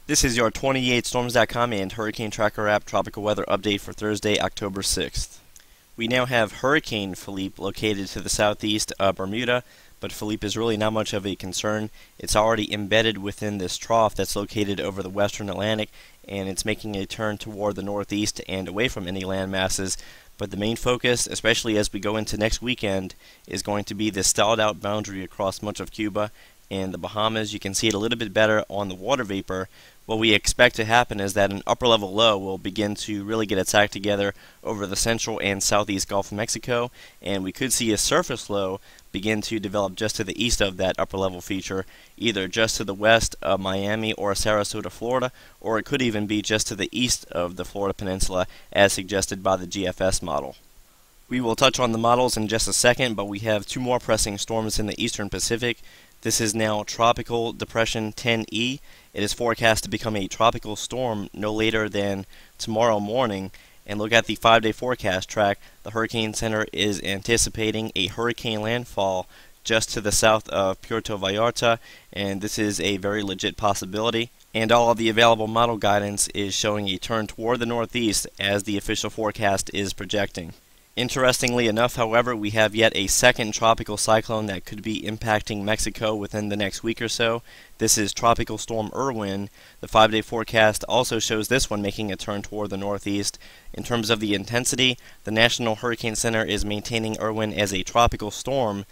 This is your 28storms.com and Hurricane Tracker app tropical weather update for Thursday, October 6th. We now have Hurricane Philippe located to the southeast of Bermuda, but Philippe is really not much of a concern. It's already embedded within this trough that's located over the western Atlantic, and it's making a turn toward the northeast and away from any land masses. But the main focus, especially as we go into next weekend, is going to be this stalled out boundary across much of Cuba and the Bahamas. You can see it a little bit better on the water vapor. What we expect to happen is that an upper level low will begin to really get its act together over the central and southeast Gulf of Mexico, and we could see a surface low begin to develop just to the east of that upper level feature, either just to the west of Miami or Sarasota, Florida, or it could even be just to the east of the Florida Peninsula as suggested by the GFS model. We will touch on the models in just a second, but we have two more pressing storms in the eastern Pacific. This is now Tropical Depression 10E. It is forecast to become a tropical storm no later than tomorrow morning. And look at the 5-day forecast track. The Hurricane Center is anticipating a hurricane landfall just to the south of Puerto Vallarta, and this is a very legit possibility. And all of the available model guidance is showing a turn toward the northeast as the official forecast is projecting. Interestingly enough, however, we have yet a second tropical cyclone that could be impacting Mexico within the next week or so. This is Tropical Storm Irwin. The 5-day forecast also shows this one making a turn toward the northeast. In terms of the intensity, the National Hurricane Center is maintaining Irwin as a tropical storm,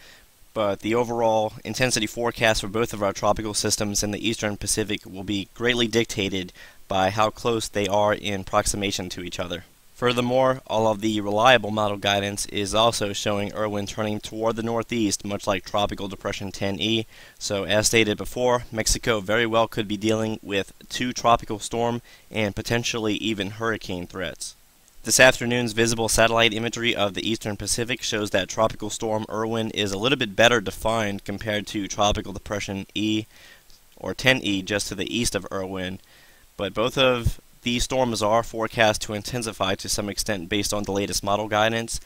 but the overall intensity forecast for both of our tropical systems in the eastern Pacific will be greatly dictated by how close they are in proximation to each other. Furthermore, all of the reliable model guidance is also showing Irwin turning toward the northeast, much like Tropical Depression 10E. So as stated before, Mexico very well could be dealing with two tropical storm and potentially even hurricane threats. This afternoon's visible satellite imagery of the eastern Pacific shows that Tropical Storm Irwin is a little bit better defined compared to Tropical Depression E or 10E just to the east of Irwin. But both of these storms are forecast to intensify to some extent based on the latest model guidance.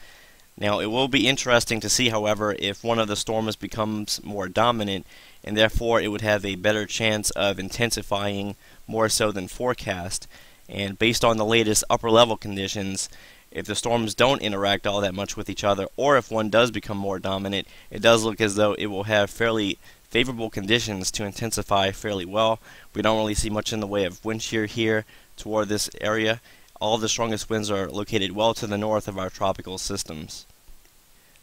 Now, it will be interesting to see, however, if one of the storms becomes more dominant, and therefore it would have a better chance of intensifying more so than forecast. And based on the latest upper level conditions, if the storms don't interact all that much with each other, or if one does become more dominant, it does look as though it will have fairly favorable conditions to intensify fairly well. We don't really see much in the way of wind shear here toward this area. All the strongest winds are located well to the north of our tropical systems.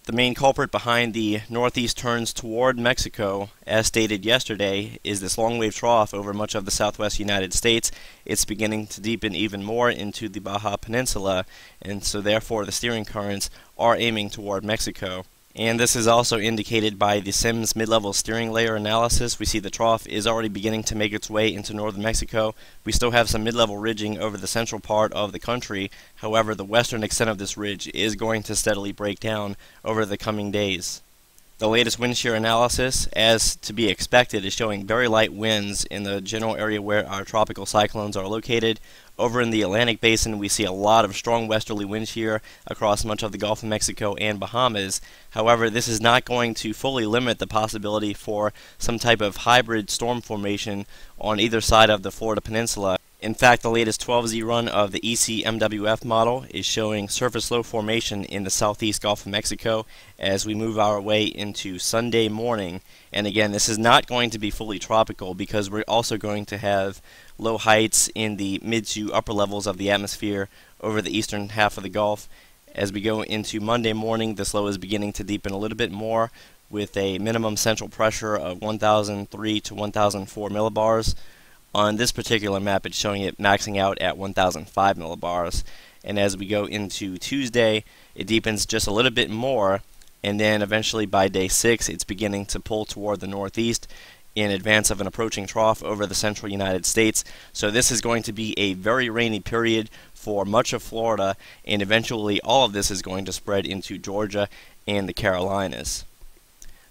The main culprit behind the northeast turns toward Mexico, as stated yesterday, is this long wave trough over much of the southwest United States. It's beginning to deepen even more into the Baja Peninsula, and so therefore the steering currents are aiming toward Mexico. And this is also indicated by the SIMS mid-level steering layer analysis. We see the trough is already beginning to make its way into northern Mexico. We still have some mid-level ridging over the central part of the country. However, the western extent of this ridge is going to steadily break down over the coming days. The latest wind shear analysis, as to be expected, is showing very light winds in the general area where our tropical cyclones are located. Over in the Atlantic Basin, we see a lot of strong westerly wind shear across much of the Gulf of Mexico and Bahamas. However, this is not going to fully limit the possibility for some type of hybrid storm formation on either side of the Florida Peninsula. In fact, the latest 12Z run of the ECMWF model is showing surface low formation in the southeast Gulf of Mexico as we move our way into Sunday morning. And again, this is not going to be fully tropical because we're also going to have low heights in the mid to upper levels of the atmosphere over the eastern half of the Gulf. As we go into Monday morning, this low is beginning to deepen a little bit more with a minimum central pressure of 1003 to 1004 millibars. On this particular map, it's showing it maxing out at 1005 millibars. And as we go into Tuesday, it deepens just a little bit more, and then eventually by day 6, it's beginning to pull toward the northeast in advance of an approaching trough over the central United States. So this is going to be a very rainy period for much of Florida, and eventually all of this is going to spread into Georgia and the Carolinas.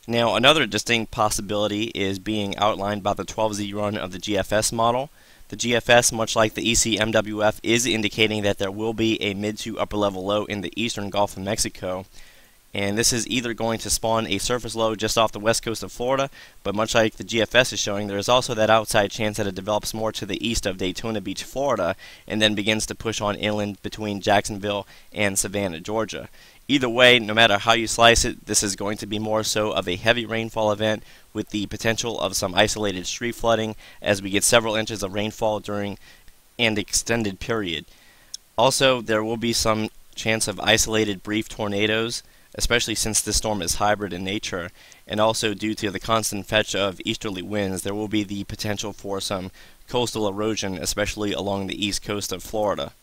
Now, another distinct possibility is being outlined by the 12Z run of the GFS model. The GFS, much like the ECMWF, is indicating that there will be a mid to upper level low in the eastern Gulf of Mexico. And this is either going to spawn a surface low just off the west coast of Florida, but much like the GFS is showing, there is also that outside chance that it develops more to the east of Daytona Beach, Florida, and then begins to push on inland between Jacksonville and Savannah, Georgia. Either way, no matter how you slice it, this is going to be more so of a heavy rainfall event with the potential of some isolated street flooding as we get several inches of rainfall during an extended period. Also, there will be some chance of isolated brief tornadoes, especially since this storm is hybrid in nature, and also due to the constant fetch of easterly winds, there will be the potential for some coastal erosion, especially along the east coast of Florida.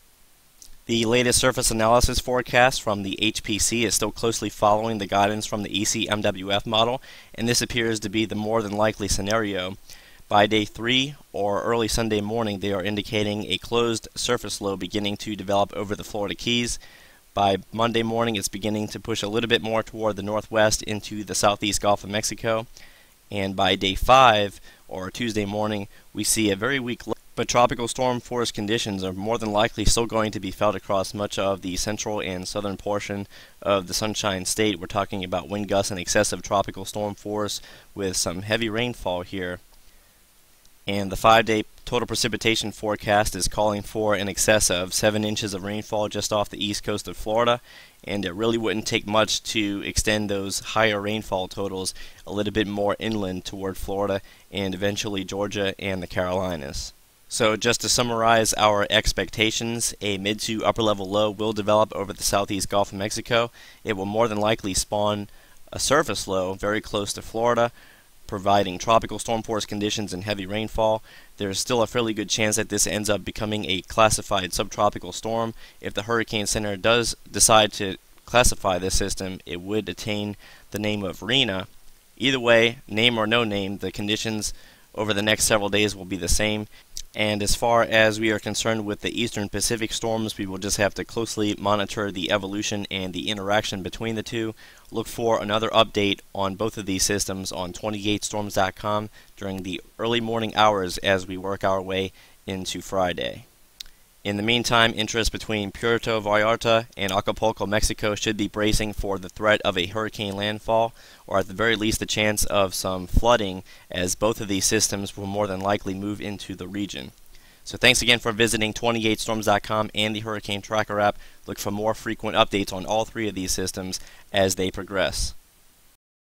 The latest surface analysis forecast from the HPC is still closely following the guidance from the ECMWF model, and this appears to be the more than likely scenario. By day 3 or early Sunday morning, they are indicating a closed surface low beginning to develop over the Florida Keys. By Monday morning, it's beginning to push a little bit more toward the northwest into the southeast Gulf of Mexico. And by day 5, or Tuesday morning, we see a very weak low. But tropical storm force conditions are more than likely still going to be felt across much of the central and southern portion of the Sunshine State. We're talking about wind gusts and excessive tropical storm force with some heavy rainfall here. And the 5-day total precipitation forecast is calling for an excess of 7 inches of rainfall just off the east coast of Florida, and it really wouldn't take much to extend those higher rainfall totals a little bit more inland toward Florida and eventually Georgia and the Carolinas. So just to summarize our expectations, a mid to upper level low will develop over the southeast Gulf of Mexico. It will more than likely spawn a surface low very close to Florida, providing tropical storm force conditions and heavy rainfall. There is still a fairly good chance that this ends up becoming a classified subtropical storm. If the Hurricane Center does decide to classify this system, it would attain the name of Rina. Either way, name or no name, the conditions over the next several days will be the same. And as far as we are concerned with the eastern Pacific storms, we will just have to closely monitor the evolution and the interaction between the two. Look for another update on both of these systems on 28storms.com during the early morning hours as we work our way into Friday. In the meantime, interest between Puerto Vallarta and Acapulco, Mexico should be bracing for the threat of a hurricane landfall, or at the very least the chance of some flooding, as both of these systems will more than likely move into the region. So thanks again for visiting 28storms.com and the Hurricane Tracker app. Look for more frequent updates on all three of these systems as they progress.